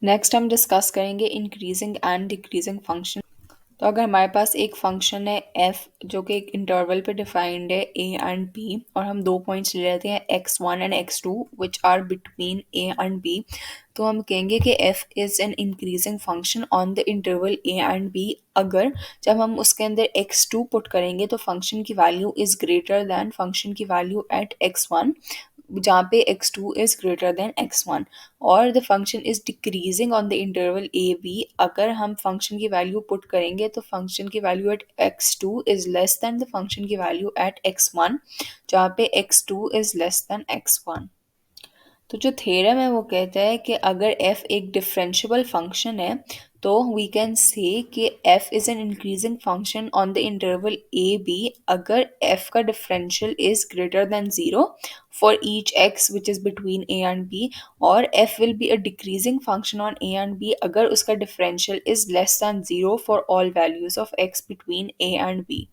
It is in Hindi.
नेक्स्ट हम डिस्कस करेंगे इंक्रीजिंग एंड डिक्रीजिंग फंक्शन। तो अगर हमारे पास एक फंक्शन है f जो कि एक इंटरवल पे डिफाइंड है a एंड b, और हम दो पॉइंट्स ले लेते हैं x1 and x2 which are between a and b, तो हम कहेंगे कि f is an increasing function on the interval a and b अगर जब हम उसके अंदर x2 पुट करेंगे तो फंक्शन की value is greater than function की वैल्यू एट x1, जहाँ पे x2 is greater than x1, और the function is decreasing on the interval A B अगर हम फंक्शन की वैल्यू पुट करेंगे तो फंक्शन की value at x2 is less than the function की वैल्यू एट x1, जहाँ पे x2 is less then x1। तो जो थ्योरम है वो कहता है कि अगर f एक डिफरेंशिएबल फंक्शन है तो वी कैन से कि f is an increasing function on the interval A B अगर f का differential is greater than zero for each x which is between a and b, और f will be a decreasing function on a and b अगर उसका differential is less than zero for all values of x between a and b।